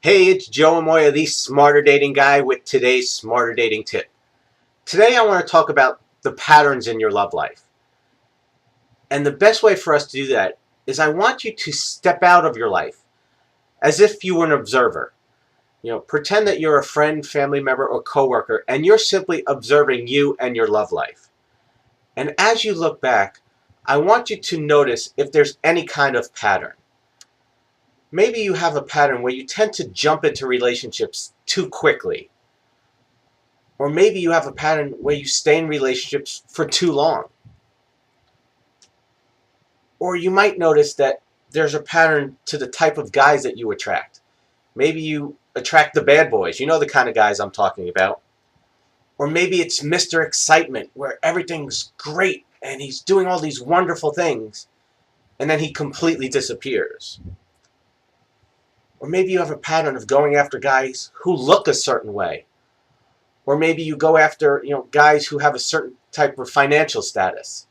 Hey, it's Joe Amoia, the Smarter Dating Guy, with today's Smarter Dating Tip. Today I want to talk about the patterns in your love life. And the best way for us to do that is I want you to step out of your life as if you were an observer. Pretend that you're a friend, family member, or coworker, and you're simply observing you and your love life. And as you look back, I want you to notice if there's any kind of pattern. Maybe you have a pattern where you tend to jump into relationships too quickly. Or maybe you have a pattern where you stay in relationships for too long. Or you might notice that there's a pattern to the type of guys that you attract. Maybe you attract the bad boys. You know the kind of guys I'm talking about. Or maybe it's Mr. Excitement, where everything's great and he's doing all these wonderful things, and then he completely disappears. Or maybe you have a pattern of going after guys who look a certain way. Or maybe you go after guys who have a certain type of financial status.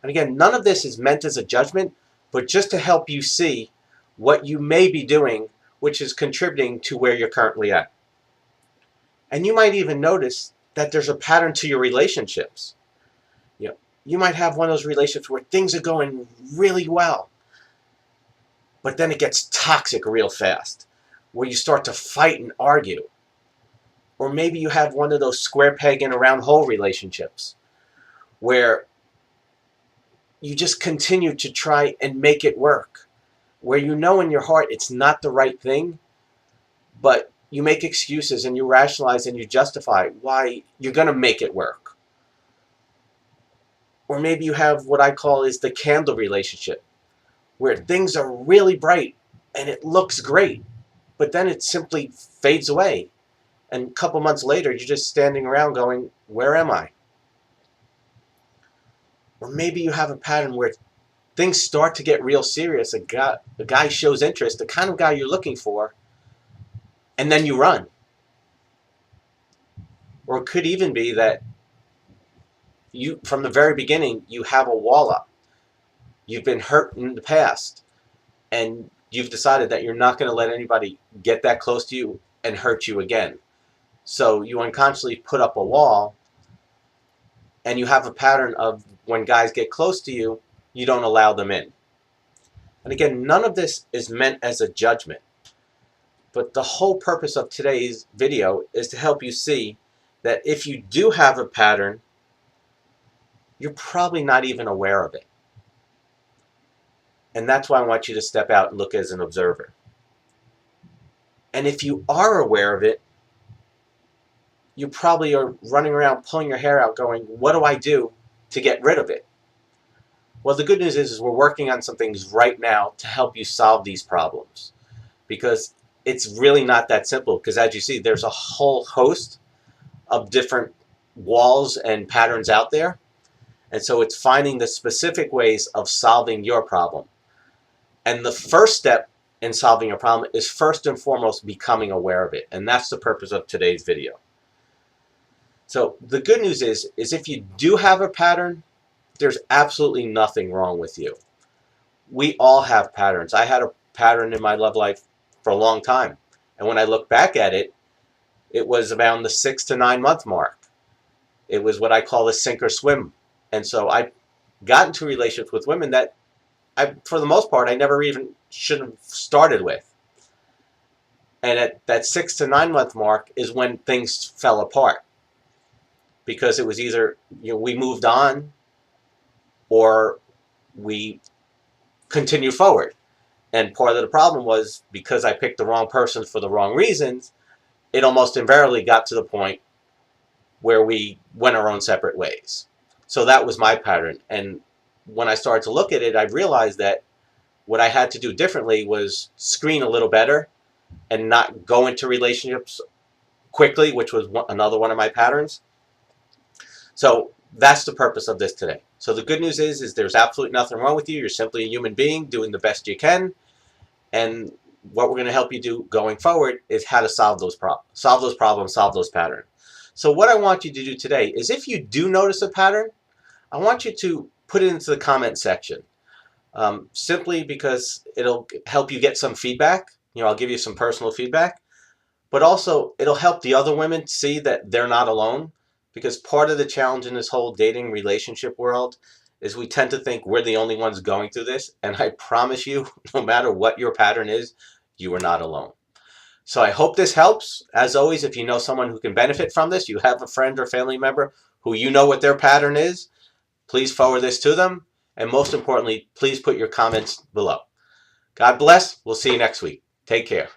And again, none of this is meant as a judgment, but just to help you see what you may be doing, which is contributing to where you're currently at. And you might even notice that there's a pattern to your relationships. You might have one of those relationships where things are going really well, but then it gets toxic real fast, where you start to fight and argue. Or maybe you have one of those square peg in a round hole relationships where you just continue to try and make it work, where you know in your heart it's not the right thing, but you make excuses and you rationalize and you justify why you're going to make it work. Or maybe you have what I call is the candle relationship, where things are really bright and it looks great, but then it simply fades away. And a couple months later, you're just standing around going, where am I? Or maybe you have a pattern where things start to get real serious. A guy shows interest, the kind of guy you're looking for, and then you run. Or it could even be that you, from the very beginning, you have a wall up. You've been hurt in the past, and you've decided that you're not going to let anybody get that close to you and hurt you again. So you unconsciously put up a wall, and you have a pattern of when guys get close to you, you don't allow them in. And again, none of this is meant as a judgment. But the whole purpose of today's video is to help you see that if you do have a pattern, you're probably not even aware of it. And that's why I want you to step out and look as an observer. And if you are aware of it, you probably are running around pulling your hair out going, what do I do to get rid of it? Well, the good news is we're working on some things right now to help you solve these problems. Because it's really not that simple. Because as you see, there's a whole host of different walls and patterns out there. And so it's finding the specific ways of solving your problem. And the first step in solving your problem is first and foremost becoming aware of it. And that's the purpose of today's video. So the good news is if you do have a pattern, there's absolutely nothing wrong with you. We all have patterns. I had a pattern in my love life for a long time. And when I look back at it, it was around the 6 to 9 month mark. It was what I call a sink or swim. And so I got into relationships with women that for the most part, I never even should have started with. And at that 6 to 9 month mark is when things fell apart. Because it was either we moved on or we continued forward. And part of the problem was because I picked the wrong person for the wrong reasons, it almost invariably got to the point where we went our own separate ways. So that was my pattern. And when I started to look at it, I realized that what I had to do differently was screen a little better and not go into relationships quickly, which was another one of my patterns. So that's the purpose of this today. So the good news is there's absolutely nothing wrong with you. You're simply a human being doing the best you can. And what we're going to help you do going forward is how to solve those problems, solve those patterns. So what I want you to do today is if you do notice a pattern, I want you to put it into the comment section. Simply because it'll help you get some feedback. I'll give you some personal feedback. But also, it'll help the other women see that they're not alone. Because part of the challenge in this whole dating relationship world is we tend to think we're the only ones going through this. And I promise you, no matter what your pattern is, you are not alone. So I hope this helps. As always, if you know someone who can benefit from this, you have a friend or family member who you know what their pattern is, please forward this to them. And most importantly, please put your comments below. God bless. We'll see you next week. Take care.